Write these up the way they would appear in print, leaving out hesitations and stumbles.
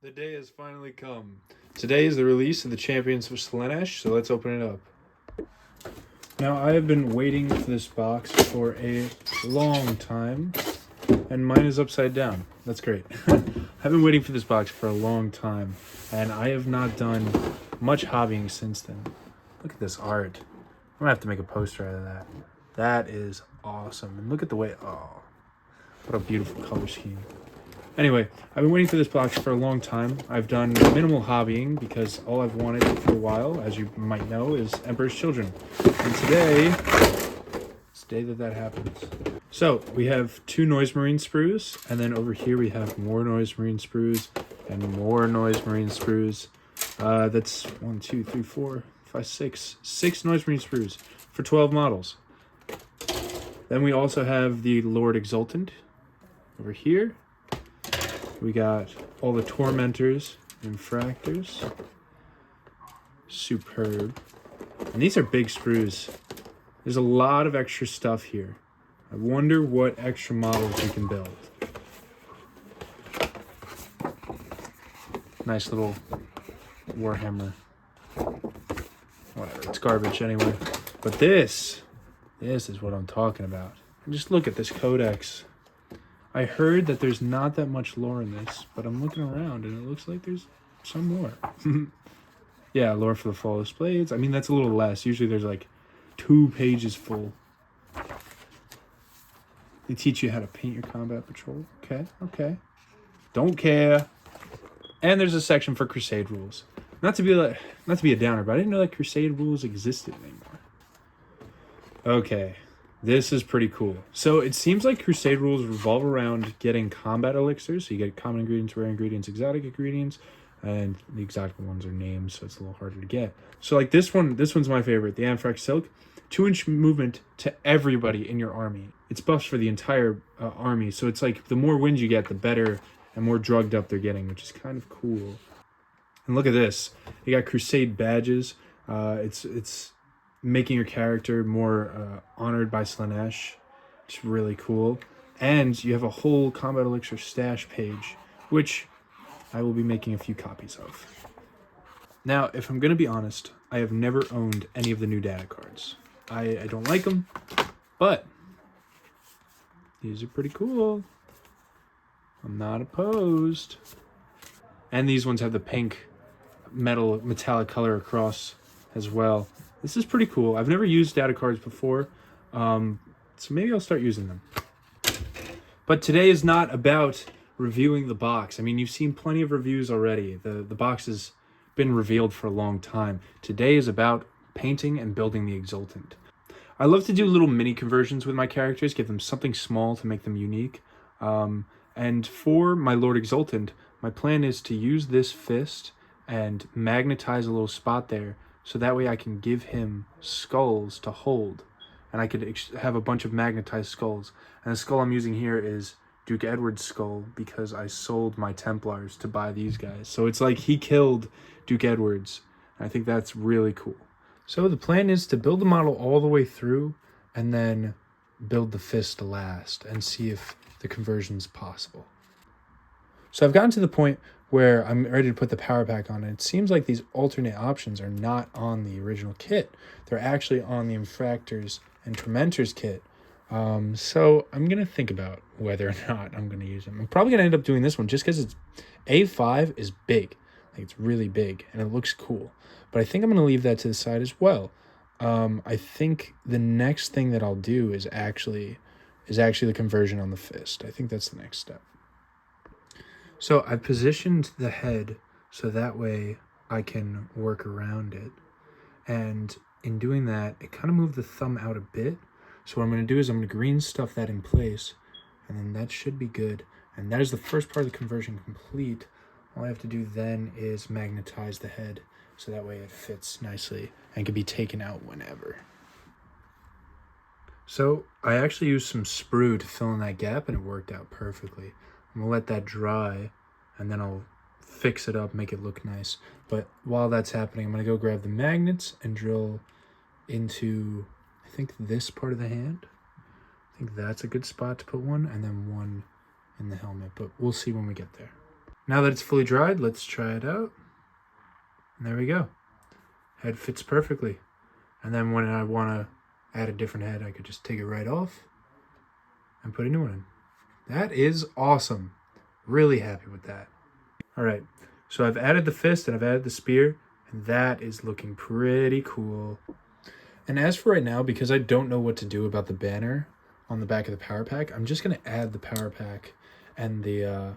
The day has finally come. Today is the release of the Champions of Slaanesh, so let's open it up. Now, I have been waiting for this box for a long time, and mine is upside down. That's great. I've been waiting for this box for a long time, and I have not done much hobbying since then. Look at this art. I'm gonna have to make a poster out of that. That is awesome. And look at the way, oh, what a beautiful color scheme. Anyway, I've been waiting for this box for a long time. I've done minimal hobbying because all I've wanted for a while, as you might know, is Emperor's Children. And today, it's the day that happens. So, we have 2 Noise Marine sprues, and then over here we have more Noise Marine sprues, and more Noise Marine sprues. That's 1, 2, 3, 4, 5, 6. 6 Noise Marine sprues for 12 models. Then we also have the Lord Exultant over here. We got all the Tormentors and Fractors. Superb. And these are big sprues. There's a lot of extra stuff here. I wonder what extra models you can build. Nice little Warhammer. Whatever, it's garbage anyway. But this is what I'm talking about. And just look at this codex. I heard that there's not that much lore in this, but I'm looking around and it looks like there's some more. Yeah, lore for the Flawless Blades. I mean, that's a little less. Usually there's like 2 pages full. They teach you how to paint your combat patrol. Okay. Don't care. And there's a section for Crusade rules. Not to be a downer, but I didn't know that Crusade rules existed anymore. Okay. This is pretty cool. So it seems like Crusade rules revolve around getting combat elixirs. So you get common ingredients, rare ingredients, exotic ingredients, and the exotic ones are named, so it's a little harder to get. So like this one's my favorite, the Anthrax Silk. 2-inch movement to everybody in your army. It's buffs for the entire army, so it's like the more wins you get, the better and more drugged up they're getting, which is kind of cool. And look at this. You got Crusade badges. It's making your character more honored by Slaanesh. It's really cool. And you have a whole Combat Elixir stash page, which I will be making a few copies of. Now, if I'm going to be honest, I have never owned any of the new data cards. I don't like them, but these are pretty cool. I'm not opposed. And these ones have the pink metallic color across as well. This is pretty cool. I've never used data cards before, so maybe I'll start using them. But today is not about reviewing the box. I mean, you've seen plenty of reviews already. The box has been revealed for a long time. Today is about painting and building the Exultant. I love to do little mini conversions with my characters, give them something small to make them unique. And for my Lord Exultant, my plan is to use this fist and magnetize a little spot there, so that way I can give him skulls to hold. And I could have a bunch of magnetized skulls. And the skull I'm using here is Duke Edward's skull, because I sold my Templars to buy these guys. So it's like he killed Duke Edwards. I think that's really cool. So the plan is to build the model all the way through and then build the fist last and see if the conversion's possible. So I've gotten to the point where I'm ready to put the power pack on, and it seems like these alternate options are not on the original kit. They're actually on the Infractors and Tormentors kit. So I'm going to think about whether or not I'm going to use them. I'm probably going to end up doing this one just because it's A5 is big. Like, it's really big and it looks cool. But I think I'm going to leave that to the side as well. I think the next thing that I'll do is actually the conversion on the fist. I think that's the next step. So I've positioned the head so that way I can work around it. And in doing that, it kind of moved the thumb out a bit. So what I'm going to do is I'm going to green stuff that in place, and then that should be good. And that is the first part of the conversion complete. All I have to do then is magnetize the head so that way it fits nicely and can be taken out whenever. So I actually used some sprue to fill in that gap, and it worked out perfectly. I'm going to let that dry, and then I'll fix it up, make it look nice. But while that's happening, I'm going to go grab the magnets and drill into, I think, this part of the hand. I think that's a good spot to put one, and then one in the helmet, but we'll see when we get there. Now that it's fully dried, let's try it out. And there we go. Head fits perfectly. And then when I want to add a different head, I could just take it right off and put a new one in. That is awesome. Really happy with that. All right, so I've added the fist and I've added the spear, and that is looking pretty cool. And as for right now, because I don't know what to do about the banner on the back of the power pack, I'm just gonna add the power pack and the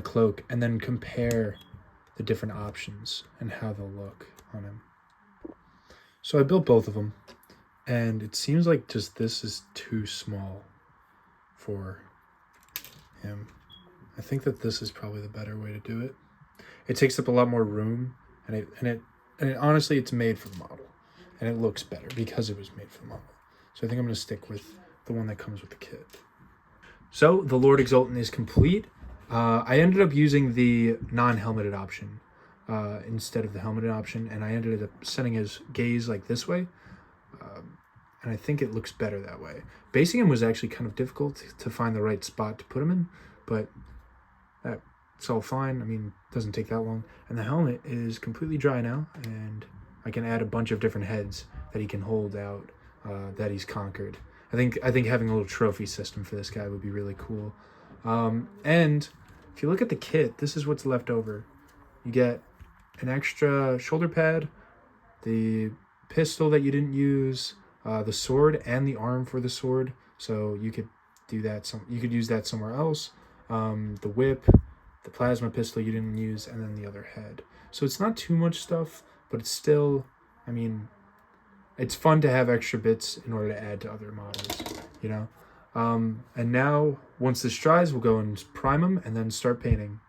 cloak, and then compare the different options and how they'll look on him. So I built both of them, and it seems like just this is too small for him. I think that this is probably the better way to do it. It takes up a lot more room, and it honestly, it's made for the model, and it looks better because it was made for the model. So I think I'm going to stick with the one that comes with the kit. So the Lord Exultant is complete. I ended up using the non-helmeted option instead of the helmeted option, and I ended up setting his gaze like this way, and I think it looks better that way. Basing him was actually kind of difficult to find the right spot to put him in, but that's all fine. I mean, it doesn't take that long. And the helmet is completely dry now, and I can add a bunch of different heads that he can hold out that he's conquered. I think having a little trophy system for this guy would be really cool. And if you look at the kit, this is what's left over. You get an extra shoulder pad, the pistol that you didn't use, the sword and the arm for the sword. So you could do that. You could use that somewhere else. The whip, the plasma pistol you didn't use, and then the other head. So it's not too much stuff, but it's still, I mean, it's fun to have extra bits in order to add to other models, you know? And now, once this dries, we'll go and prime them and then start painting.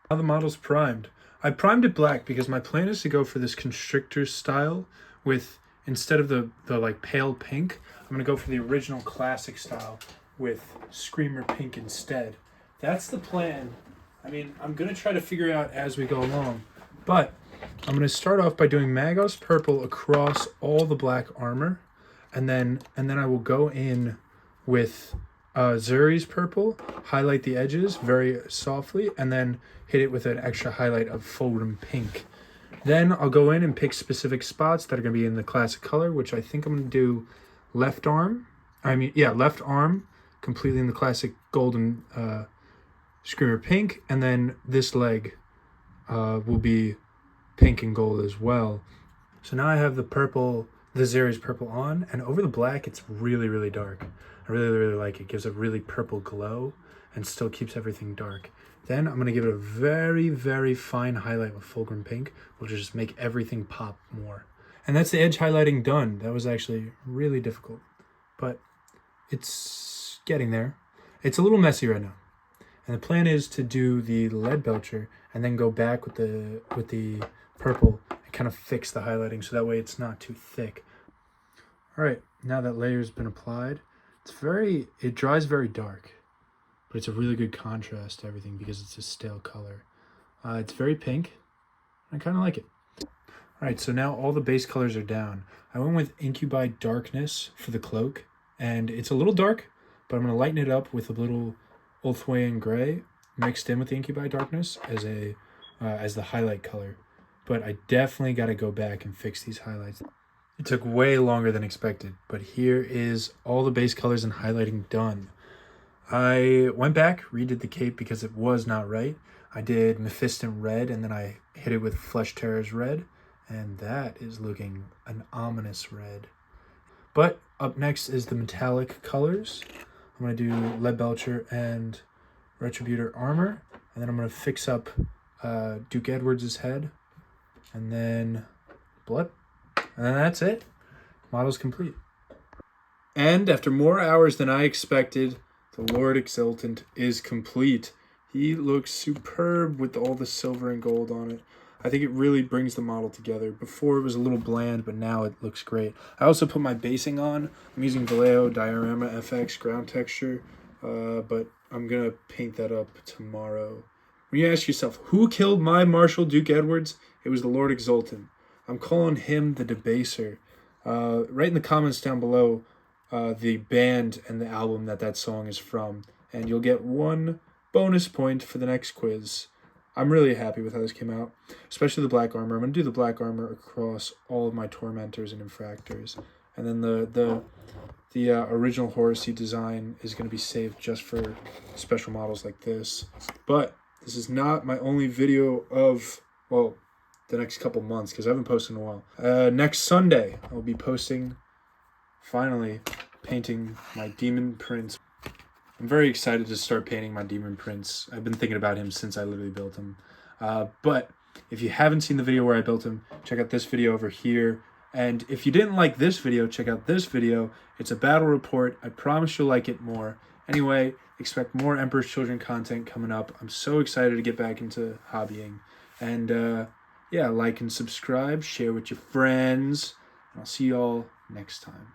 Now the model's primed. I primed it black because my plan is to go for this Konstrictus style with, instead of the like pale pink, I'm going to go for the original classic style with Screamer pink instead. That's the plan. I mean, I'm going to try to figure it out as we go along, but I'm going to start off by doing Magos purple across all the black armor, and then I will go in with Zuri's purple, highlight the edges very softly, and then hit it with an extra highlight of Fulgrim pink. Then I'll go in and pick specific spots that are going to be in the classic color, which I think I'm going to do left arm, completely in the classic golden Screamer pink, and then this leg will be pink and gold as well. So now I have the purple, the Zuri's purple on, and over the black it's really, really dark. I really, really like it. It gives a really purple glow and still keeps everything dark. Then I'm going to give it a very, very fine highlight with Fulgrim pink, which will just make everything pop more. And that's the edge highlighting done. That was actually really difficult, but it's getting there. It's a little messy right now. And the plan is to do the lead belcher and then go back with the purple and kind of fix the highlighting so that way it's not too thick. All right, now that layer's been applied, it dries very dark, but it's a really good contrast to everything because it's a stale color. It's very pink. I kind of like it. All right, so now all the base colors are down. I went with Incubi Darkness for the cloak, and it's a little dark, but I'm going to lighten it up with a little Ulthwayan Gray mixed in with the Incubi Darkness as the highlight color. But I definitely got to go back and fix these highlights. It took way longer than expected, but here is all the base colors and highlighting done. I went back, redid the cape because it was not right. I did Mephiston red, and then I hit it with Flesh Terrors red, and that is looking an ominous red. But up next is the metallic colors. I'm going to do Lead Belcher and Retributor armor, and then I'm going to fix up Duke Edwards' head, and then blood, and then that's it. Model's complete. And after more hours than I expected, the Lord Exultant is complete. He looks superb with all the silver and gold on it. I think it really brings the model together. Before it was a little bland, but now it looks great. I also put my basing on. I'm using Vallejo Diorama FX ground texture, but I'm going to paint that up tomorrow. When you ask yourself, who killed my Marshal Duke Edwards? It was the Lord Exultant. I'm calling him the Debaser. Write in the comments down below the band and the album that song is from, and you'll get one bonus point for the next quiz. I'm really happy with how this came out, especially the black armor. I'm going to do the black armor across all of my tormentors and infractors. And then the original Horsey design is going to be saved just for special models like this. But this is not my only video of, well, the next couple months, because I haven't posted in a while. Next Sunday, I'll be posting, finally, painting my Demon Prince. I'm very excited to start painting my Demon Prince. I've been thinking about him since I literally built him. But if you haven't seen the video where I built him, check out this video over here. And if you didn't like this video, check out this video. It's a battle report. I promise you'll like it more. Anyway, expect more Emperor's Children content coming up. I'm so excited to get back into hobbying. And yeah, like and subscribe, share with your friends. And I'll see you all next time.